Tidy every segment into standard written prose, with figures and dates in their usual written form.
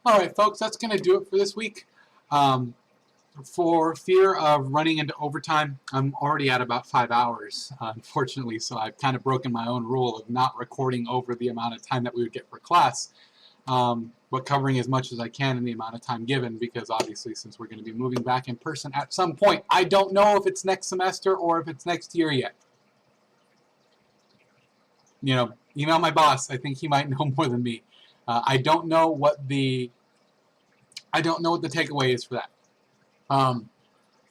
Alright folks, that's going to do it for this week. For fear of running into overtime, I'm already at about 5 hours, unfortunately, so I've kind of broken my own rule of not recording over the amount of time that we would get for class, but covering as much as I can in the amount of time given, because obviously since we're going to be moving back in person at some point, I don't know if it's next semester or if it's next year yet. You know, email my boss. I think he might know more than me. I don't know what the takeaway is for that.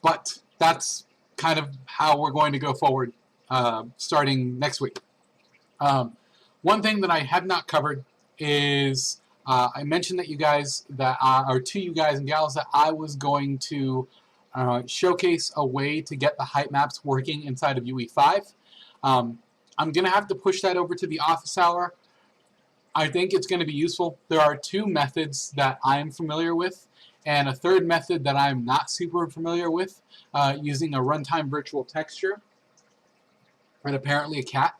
But that's kind of how we're going to go forward starting next week. One thing that I have not covered is I mentioned that you guys or to you guys and gals that I was going to showcase a way to get the height maps working inside of UE5. I'm going to have to push that over to the office hour. I think it's going to be useful. There are two methods that I'm familiar with, and a third method that I'm not super familiar with, using a runtime virtual texture, and apparently a cat.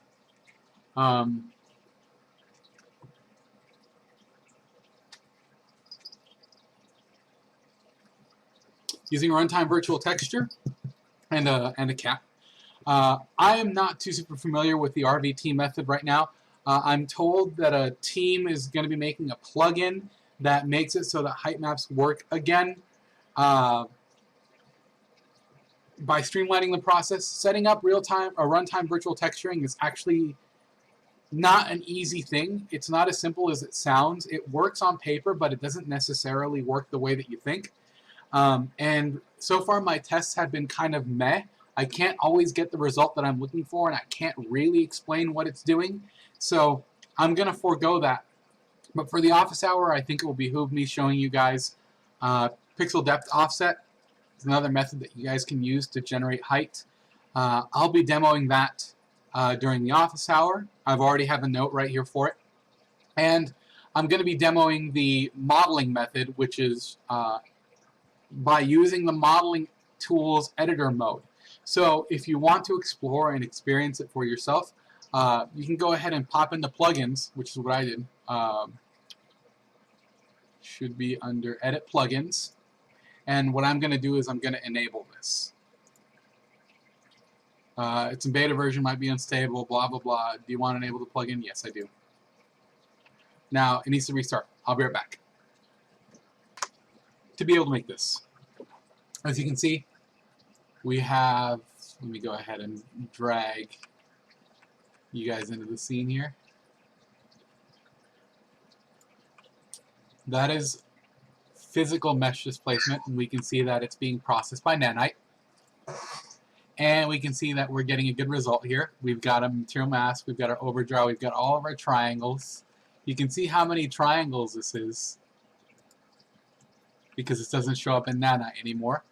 Using a runtime virtual texture and a cat. I am not too super familiar with the RVT method right now. I'm told that a team is going to be making a plugin that makes it so that height maps work again by streamlining the process. Setting up real-time or runtime virtual texturing is actually not an easy thing. It's not as simple as it sounds. It works on paper, but it doesn't necessarily work the way that you think. And so far my tests have been kind of meh. I can't always get the result that I'm looking for, and I can't really explain what it's doing. So I'm going to forego that. But for the office hour, I think it will behoove me showing you guys pixel depth offset. It's another method that you guys can use to generate height. I'll be demoing that during the office hour. I've already have a note right here for it. And I'm going to be demoing the modeling method, which is by using the modeling tools editor mode. So if you want to explore and experience it for yourself, you can go ahead and pop into plugins, which is what I did. Should be under edit plugins. And what I'm going to do is I'm going to enable this. It's in beta version, might be unstable, blah, blah, blah. Do you want to enable the plugin? Yes, I do. Now, it needs to restart. I'll be right back. To be able to make this, as you can see, we have, let me go ahead and drag you guys into the scene here. That is physical mesh displacement, and we can see that it's being processed by nanite. And we can see that we're getting a good result here. We've got a material mask, we've got our overdraw, we've got all of our triangles. You can see how many triangles this is, because it doesn't show up in nanite anymore,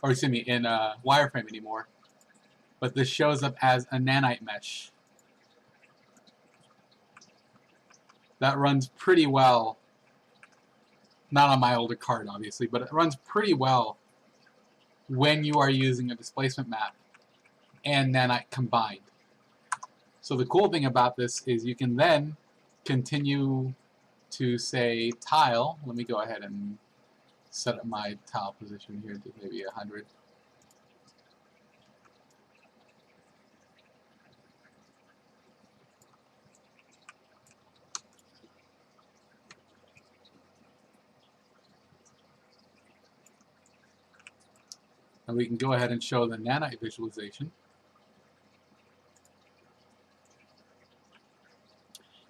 or excuse me, in wireframe anymore. But this shows up as a nanite mesh. That runs pretty well. Not on my older card, obviously, but it runs pretty well when you are using a displacement map and nanite combined. So the cool thing about this is you can then continue to say tile. Let me go ahead and set up my tile position here to maybe 100. And we can go ahead and show the nanite visualization.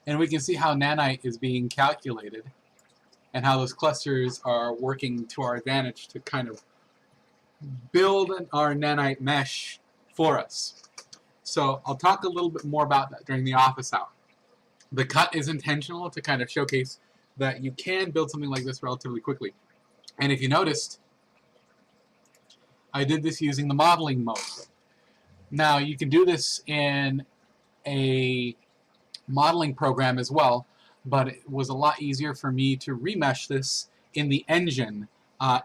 And we can see how nanite is being calculated and how those clusters are working to our advantage to kind of build our nanite mesh for us. So I'll talk a little bit more about that during the office hour. The cut is intentional to kind of showcase that you can build something like this relatively quickly. And if you noticed, I did this using the modeling mode. Now you can do this in a modeling program as well, but it was a lot easier for me to remesh this in the engine,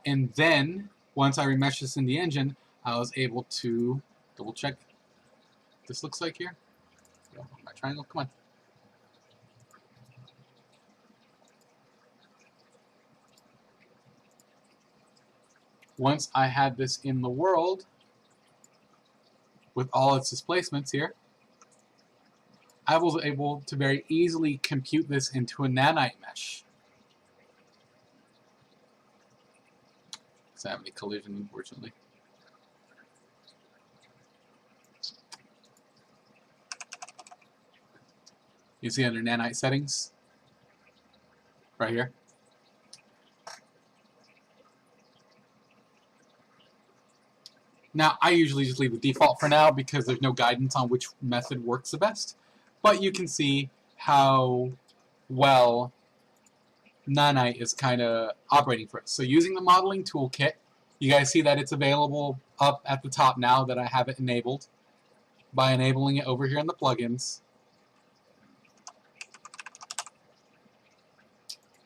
and then once I remeshed this in the engine, I was able to double check what this looks like here. My triangle, come on. once I had this in the world with all its displacements here, I was able to very easily compute this into a nanite mesh. Doesn't have any collision, unfortunately. You see under nanite settings, right here. Now, I usually just leave the default for now because there's no guidance on which method works the best. But you can see how well nanite is kind of operating for us. So using the modeling toolkit, you guys see that it's available up at the top now that I have it enabled by enabling it over here in the plugins.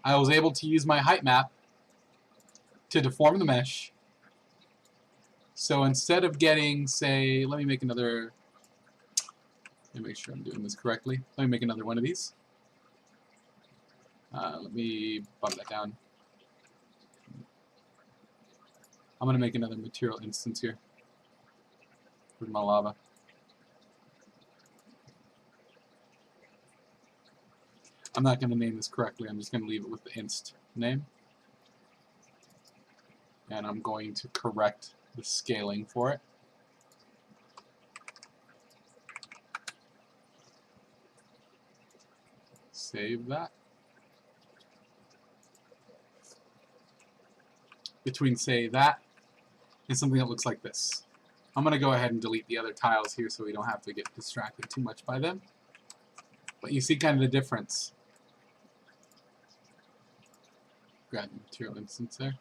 I was able to use my height map to deform the mesh. So instead of getting, say, let me make sure I'm doing this correctly. Let me make another one of these. Let me bump that down. I'm going to make another material instance here for my lava. I'm not going to name this correctly. I'm just going to leave it with the inst name. And I'm going to correct the scaling for it. Save that. Between, say, that and something that looks like this. I'm going to go ahead and delete the other tiles here so we don't have to get distracted too much by them. But you see kind of the difference. Grab the material instance there.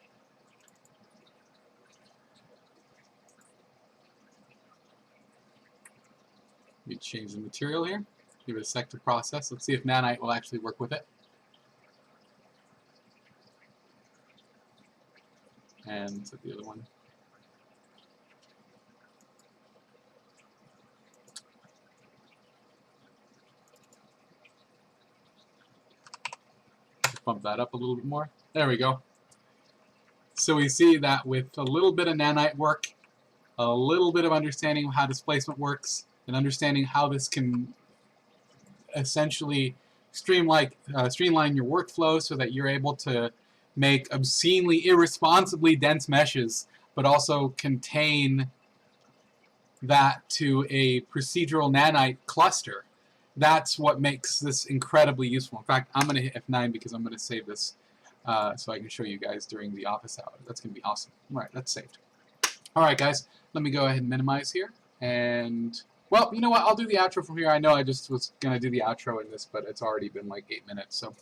Let me change the material here. Give it a sec to process. Let's see if nanite will actually work with it. And set the other one. Just bump that up a little bit more. There we go. So we see that with a little bit of nanite work, a little bit of understanding of how displacement works, and understanding how this can essentially streamline your workflow so that you're able to make obscenely, irresponsibly dense meshes, but also contain that to a procedural nanite cluster. That's what makes this incredibly useful. In fact, I'm going to hit F9 because I'm going to save this so I can show you guys during the office hours. That's going to be awesome. All right, that's saved. All right, guys, let me go ahead and minimize here. And, well, you know what? I'll do the outro from here. I know I just was going to do the outro in this, but it's already been like 8 minutes, so...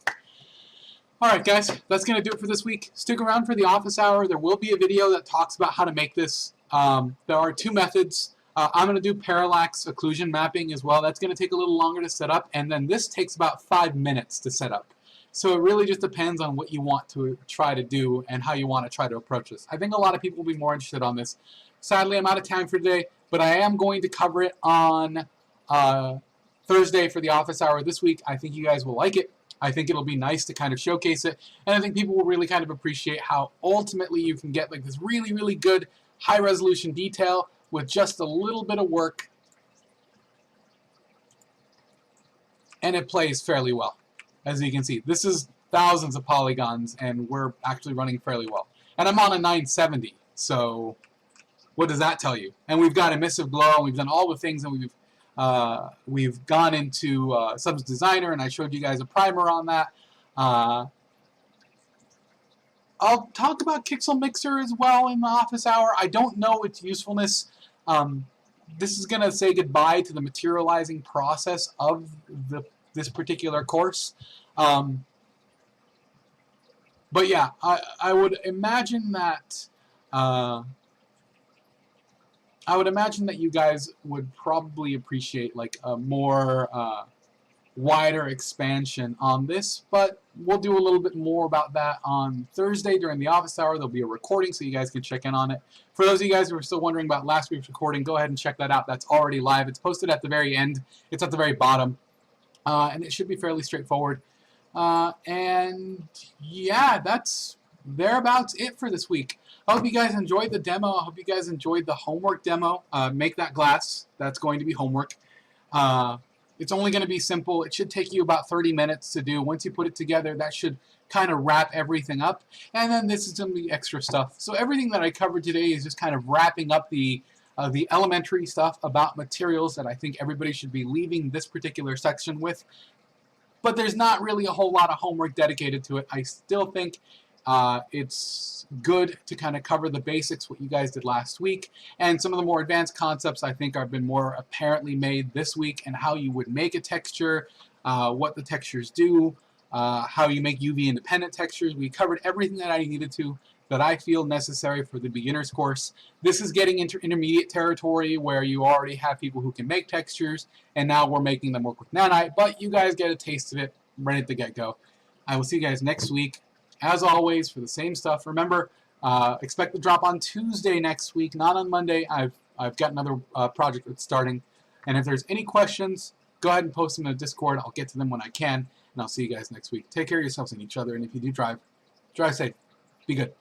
Alright guys, that's going to do it for this week. Stick around for the office hour. There will be a video that talks about how to make this. There are two methods. I'm going to do parallax occlusion mapping as well. That's going to take a little longer to set up, and then this takes about 5 minutes to set up. So it really just depends on what you want to try to do and how you want to try to approach this. I think a lot of people will be more interested on this. Sadly, I'm out of time for today, but I am going to cover it on Thursday for the office hour this week. I think you guys will like it. I think it'll be nice to kind of showcase it, and I think people will really kind of appreciate how ultimately you can get like this really, really good high-resolution detail with just a little bit of work, and it plays fairly well. As you can see, this is thousands of polygons, and we're actually running fairly well. And I'm on a 970, so what does that tell you? And we've got emissive glow, and we've done all the things, and we've gone into Subs Designer, and I showed you guys a primer on that. I'll talk about Pixel Mixer as well in the office hour. I don't know its usefulness. This is going to say goodbye to the materializing process of this particular course. But yeah, I would imagine that you guys would probably appreciate like a more wider expansion on this, but we'll do a little bit more about that on Thursday during the office hour. There'll be a recording so you guys can check in on it. For those of you guys who are still wondering about last week's recording, go ahead and check that out. That's already live. It's posted at the very end. It's at the very bottom, and it should be fairly straightforward. And yeah, that's thereabouts it for this week. I hope you guys enjoyed the demo. I hope you guys enjoyed the homework demo. Make that glass. That's going to be homework. It's only going to be simple. It should take you about 30 minutes to do. Once you put it together, that should kind of wrap everything up. And then this is going to be extra stuff. So everything that I covered today is just kind of wrapping up the elementary stuff about materials that I think everybody should be leaving this particular section with. But there's not really a whole lot of homework dedicated to it. I still think it's good to kind of cover the basics, what you guys did last week, and some of the more advanced concepts I think have been more apparently made this week, and how you would make a texture, what the textures do, how you make UV independent textures. We covered everything that I needed to, that I feel necessary for the beginner's course. This is getting into intermediate territory where you already have people who can make textures, and now we're making them work with nanite, but you guys get a taste of it right at the get-go. I will see you guys next week, as always, for the same stuff. Remember, expect the drop on Tuesday next week, not on Monday. I've got another project that's starting, and if there's any questions, go ahead and post them in the Discord. I'll get to them when I can, and I'll see you guys next week. Take care of yourselves and each other, and if you do drive safe. Be good.